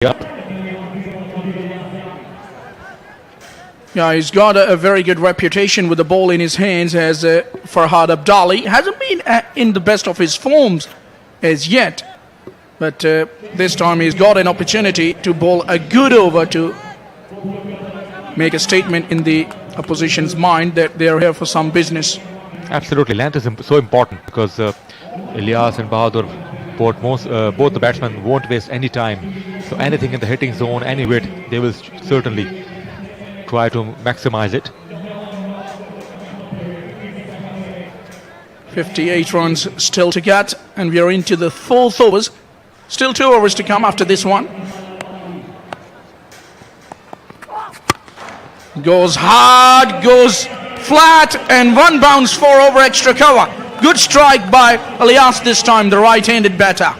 Yeah, he's got a very good reputation with the ball in his hands as Farhad Abdali. Hasn't been in the best of his forms as yet. But this time he's got an opportunity to bowl a good over to make a statement in the opposition's mind that they're here for some business. Absolutely, length is so important because Ilyas and Bahadur, both the batsmen won't waste any time. So anything in the hitting zone, any width, they will certainly try to maximize it. 58 runs still to get, and we are into the fourth overs. Still 2 overs to come after this one. Goes hard, goes flat, and one bounce, 4 over extra cover. Good strike by Ilyas this time, the right-handed batter.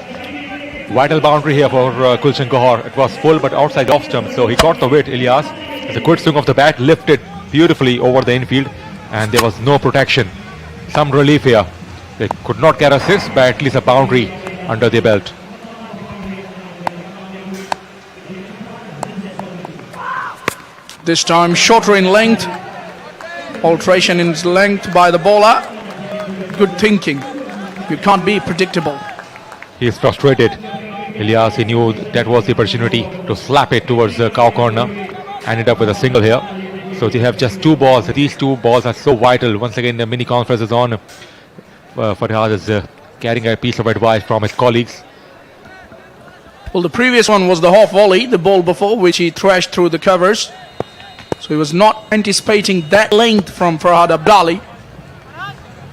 Vital boundary here for Gulshan Gauhar. It was full but outside the off stump, so he got the weight. Ilyas, with a good swing of the bat, lifted beautifully over the infield, and there was no protection. Some relief here. They could not get a 6, but at least a boundary under their belt. This time shorter in length. Alteration in length by the bowler. Good thinking. You can't be predictable. He is frustrated. Ilyas, he knew that was the opportunity to slap it towards the cow corner. Ended up with a single here. So they have just 2 balls. These 2 balls are so vital. Once again, the mini conference is on. Farhad is carrying a piece of advice from his colleagues. Well, the previous one was the half volley, the ball before, which he thrashed through the covers. So he was not anticipating that length from Farhad Abdali.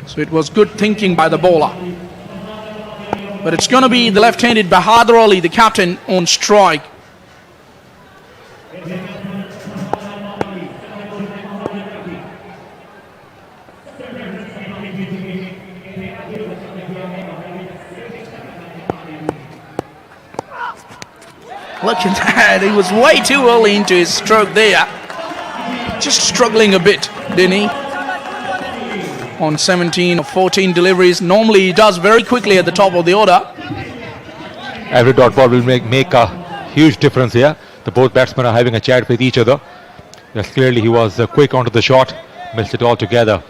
So it was good thinking by the bowler. But it's going to be the left-handed Bahadur Ali, the captain, on strike. Look at that, he was way too early into his stroke there. Just struggling a bit, didn't he? On 17 or 14 deliveries. Normally he does very quickly at the top of the order. Every dot ball will make a huge difference here. The both batsmen are having a chat with each other. Yes, clearly he was quick onto the shot, missed it all together.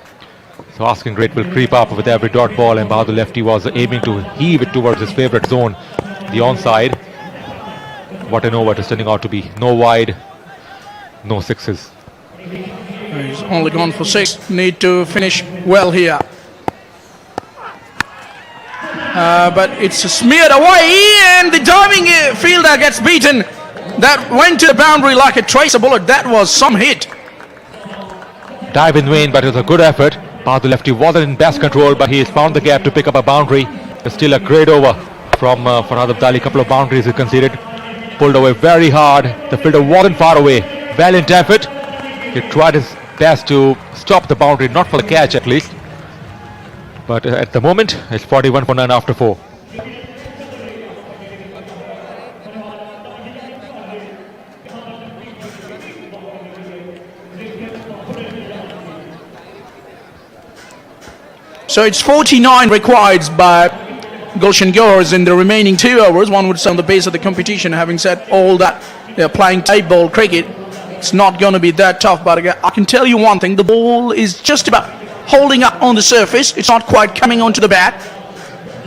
So asking rate will creep up with every dot ball, and Bahadur lefty was aiming to heave it towards his favourite zone, the onside. What an over it is turning out to be. No wide, no 6s. He's only gone for 6. Need to finish well here. But it's smeared away, and the diving fielder gets beaten. That went to the boundary like a tracer bullet. That was some hit. Dive in vain, but it was a good effort. Bahadur lefty wasn't in best control, but he has found the gap to pick up a boundary. It's still a great over from Farhad Abdali. A couple of boundaries he conceded. Pulled away very hard. The fielder wasn't far away. Valiant effort. He tried his best to stop the boundary, not for the catch at least. But at the moment, it's 41 for 9 after 4. So it's 49 required by Gulshan Gauhar in the remaining 2 overs. One would say on the base of the competition. Having said all that, they're playing tight ball cricket. It's not going to be that tough, but I can tell you one thing. The ball is just about holding up on the surface. It's not quite coming onto the bat.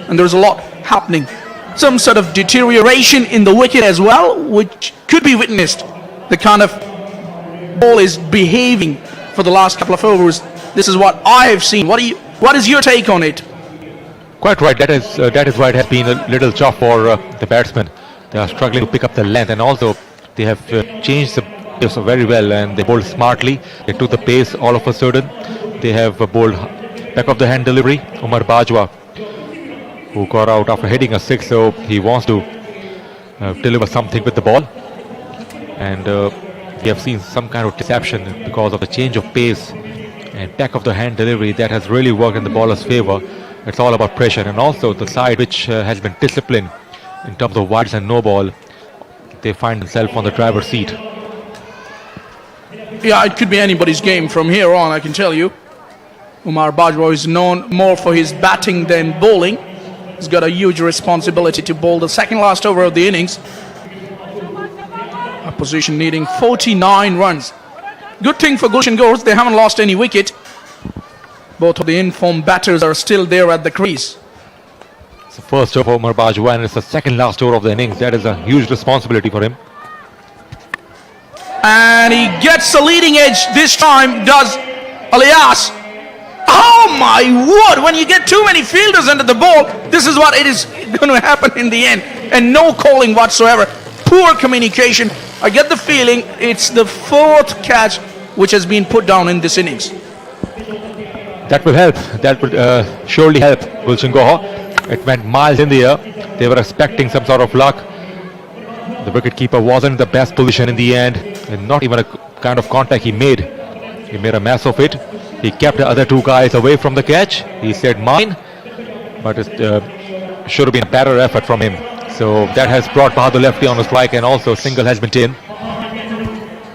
And there's a lot happening. Some sort of deterioration in the wicket as well, which could be witnessed. The kind of ball is behaving for the last couple of overs. This is what I have seen. What is your take on it? Quite right. That is why it has been a little tough for the batsmen. They are struggling to pick up the length, and also they have changed the pace very well, and they bowled smartly. They took the pace all of a sudden. They have bowled back of the hand delivery. Umar Bajwa, who got out after hitting a 6, so he wants to deliver something with the ball. And we have seen some kind of deception because of the change of pace and back of the hand delivery that has really worked in the bowler's favour. It's all about pressure, and also the side which has been disciplined in terms of wides and no ball, they find themselves on the driver's seat. Yeah, it could be anybody's game from here on, I can tell you. Umar Bajwa is known more for his batting than bowling. He's got a huge responsibility to bowl the second last over of the innings. Opposition needing 49 runs. Good thing for Gulshan Gores, they haven't lost any wicket. Both of the informed batters are still there at the crease. It's the first over Umar Bajwa and it's the second last over of the innings. That is a huge responsibility for him. And he gets the leading edge this time, does Alias. Oh my word, when you get too many fielders under the ball, this is what it is going to happen in the end. And no calling whatsoever. Poor communication. I get the feeling it's the fourth catch which has been put down in this innings. That will help. That would surely help Gulshan Gore. It went miles in the air. They were expecting some sort of luck. The wicketkeeper wasn't in the best position in the end. And not even a kind of contact he made. He made a mess of it. He kept the other two guys away from the catch. He said mine. But it should have been a better effort from him. So that has brought Bahadur lefty on a strike and also single has been taken.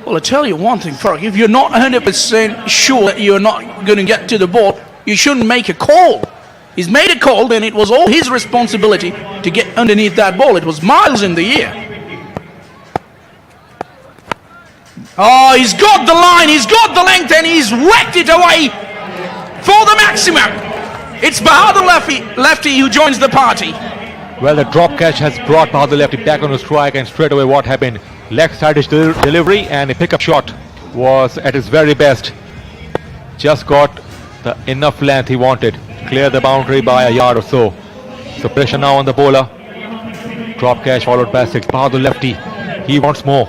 Well, I tell you one thing, Farooq, if you're not 100% sure that you're not going to get to the ball, you shouldn't make a call. He's made a call, then it was all his responsibility to get underneath that ball. It was miles in the air. Oh, he's got the line, he's got the length, and he's whacked it away for the maximum. It's Bahadur lefty who joins the party. Well, the drop catch has brought Bahadur lefty back on the strike, and straight away what happened? Leg side delivery and a pickup shot was at his very best. Just got the enough length he wanted. Clear the boundary by a yard or so. So pressure now on the bowler. Drop catch followed by six. Bahadur lefty. He wants more.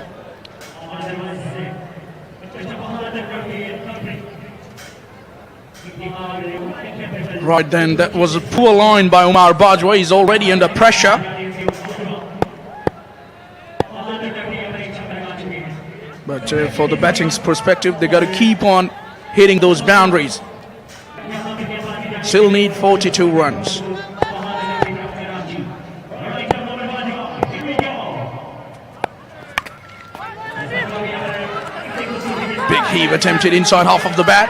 Right then, that was a poor line by Umar Bajwa. He's already under pressure. But for the batting's perspective, they got to keep on hitting those boundaries. Still need 42 runs. Big heave attempted inside half of the bat.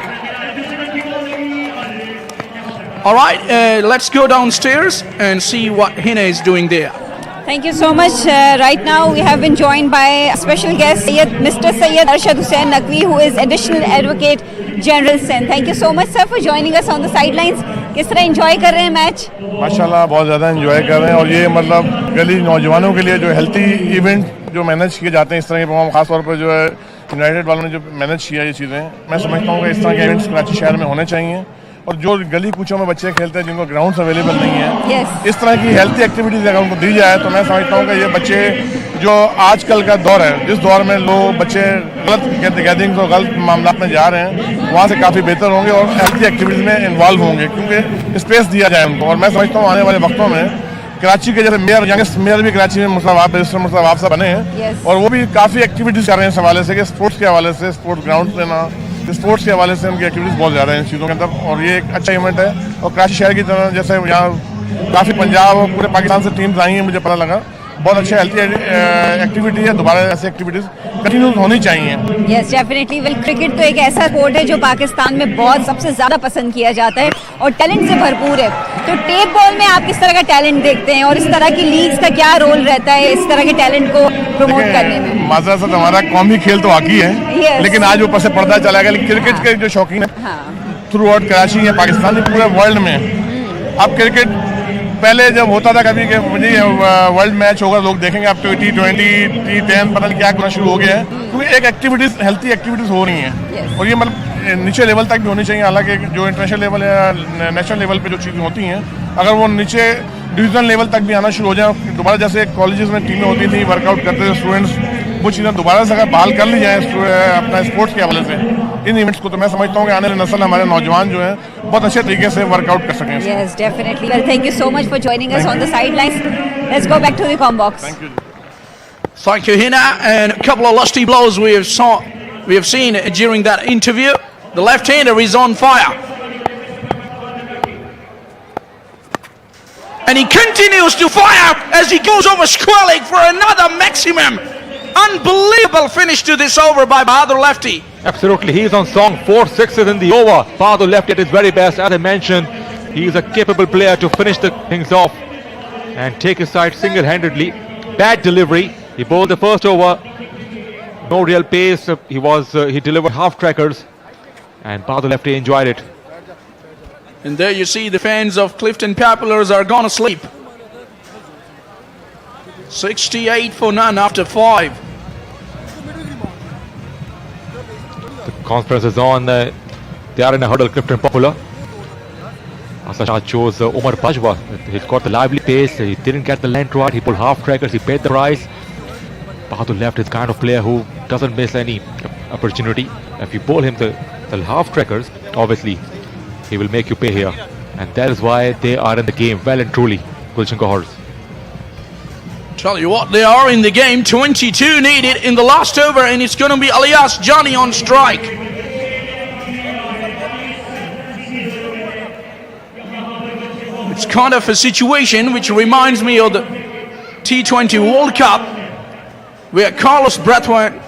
All right, let's go downstairs and see what Hina is doing there. Thank you so much. Right now we have been joined by a special guest, Mr. Syed Arshad Hussain Naqvi, who is Additional Advocate General Sindh. Thank you so much, sir, for joining us on the sidelines. किस तरह enjoy कर रहे हैं match? माशाल्लाह बहुत ज़्यादा enjoy कर रहे हैं और ये मतलब गली नौजवानों के लिए जो हेल्थी इवेंट जो मैनेज किए जाते हैं इस तरह के प्रोग्राम खास तौर पर जो है यूनाइटेड वालों ने जो मैनेज किया ये चीज़ें मैं समझता हूँ कि इस तरह के इवेंट्स कराची शहर में होने चाहिए और जो गली कूचों में बच्चे खेलते हैं जिनको ग्राउंड्स अवेलेबल नहीं है इस तरह की हेल्थी एक्टिविटीज़ अगर उनको दी जाए तो मैं समझता हूँ कि ये बच्चे जो आजकल का दौर है जिस दौर में लोग बच्चे गलत गैदरिंग्स और गलत मामला में जा रहे हैं वहाँ से काफ़ी बेहतर होंगे और हेल्थी एक्टिविटीज़ में इन्वॉल्व होंगे क्योंकि स्पेस दिया जाए उनको और मैं समझता हूँ आने वाले वक्तों में कराची के जैसे मेयर यंगेस्ट मेयर भी कराची में मुस्तफा साहब बने हैं और वो भी काफ़ी एक्टिविटीज़ कर रहे हैं इस हवाले से कि स्पोर्ट्स के हवाले से स्पोर्ट्स ग्राउंड लेना स्पोर्ट्स के हवाले से उनकी एक्टिविटीज़ बहुत ज़्यादा हैं इन चीज़ों के अंदर और ये एक अच्छा इवेंट है और कराची शहर की तरह जैसे यहाँ काफ़ी पंजाब और पूरे पाकिस्तान से टीम्स आई हैं मुझे पता लगा बहुत अच्छी हेल्थी एक्टिविटी है दोबारा ऐसी एक्टिविटीज़ कंटिन्यू होनी चाहिए यस डेफिनेटली वेल क्रिकेट तो एक ऐसा स्पोर्ट है जो पाकिस्तान में बहुत सबसे ज़्यादा पसंद किया जाता है और टैलेंट से भरपूर है तो टेप बॉल में आप किस तरह का टैलेंट देखते हैं और इस तरह की लीग्स का क्या रोल रहता है इस तरह के टैलेंट को प्रमोट करने में माजरा से हमारा कौमी खेल तो हॉकी है लेकिन आज ऊपर से पर्दा चला गया लेकिन क्रिकेट के जो शौकीन है थ्रू आउट कराची या पाकिस्तान पूरे वर्ल्ड में अब क्रिकेट पहले जब होता था कभी कि मुझे वर्ल्ड मैच होगा लोग देखेंगे अब तो T20 T10 पता नहीं क्या करना शुरू हो गया है क्योंकि एक एक्टिविटीज़ हेल्थी एक्टिविटीज़ हो रही हैं और ये मतलब नीचे लेवल तक भी होनी चाहिए हालांकि जो इंटरनेशनल लेवल या नेशनल लेवल पे जो चीज़ें होती हैं अगर वो नीचे डिवीजनल लेवल तक भी आना शुरू हो जाए दोबारा जैसे कॉलेजेस में टीमें होती थी वर्कआउट करते थे स्टूडेंट्स वो चीज़ें दोबारा से अगर बहाल कर ली जाए अपना स्पोर्ट्स के हवाले से इन इवेंट्स को तो मैं समझता हूँ कि आने वाली नस्ल हमारे नौजवान जो हैं बहुत अच्छे तरीके से वर्कआउट कर सकें yes definitely well thank you so much for joining us on the sidelines let's go back to the comm box Thank you, Hina, and a couple of lusty blows we have seen during that interview. The left-hander is on fire. And he continues to fire as he goes over square leg for another maximum. Unbelievable finish to this over by Bahadur lefty. Absolutely, he is on song 4 sixes in the over. Bahadur lefty at his very best. As I mentioned, he is a capable player to finish the things off and take his side single-handedly. Bad delivery, He bowled the first over. No real pace. He delivered half trackers, and Bahadur lefty enjoyed it. And there you see the fans of Clifton Papillers are gonna sleep. 68 for none after 5. The conference is on. They are in a huddle, Clifton Popular. Asad Shah chose Omar Bajwa. He's got the lively pace. He didn't get the length right. He pulled half trackers. He paid the price. Bahadur left is kind of player who doesn't miss any opportunity. If you bowl him the half trackers, obviously he will make you pay here. And that is why they are in the game well and truly, Gulshan Gohars. Tell you what, they are in the game. 22 needed in the last over, and it's going to be Alias Johnny on strike. It's kind of a situation which reminds me of the T20 World Cup, where Carlos Brathwaite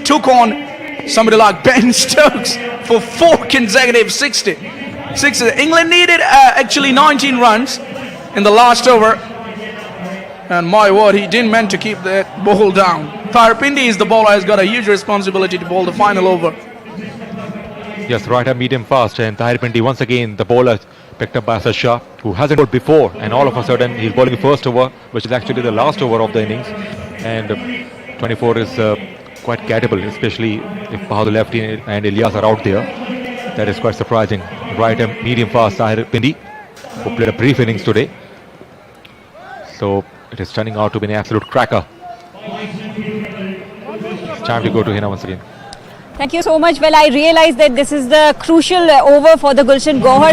took on somebody like Ben Stokes for 4 consecutive 60. England needed actually 19 runs in the last over. And my word, he didn't meant to keep that ball down. Tahir Pindi is the bowler, has got a huge responsibility to bowl the final over. Yes, right hand medium fast, and Tahir Pindi once again the bowler picked up by Asad Shah, who hasn't bowled before, and all of a sudden he's bowling the first over, which is actually the last over of the innings. And 24 is quite gettable, especially if Bahadur lefty and Ilyas are out there. That is quite surprising. Right hand medium fast Tahir Pindi, who played a brief innings today. So it is turning out to be an absolute cracker. It's time to go to Hina once again. Thank you so much. Well, I realize that this is the crucial over for the Gulshan Gohars.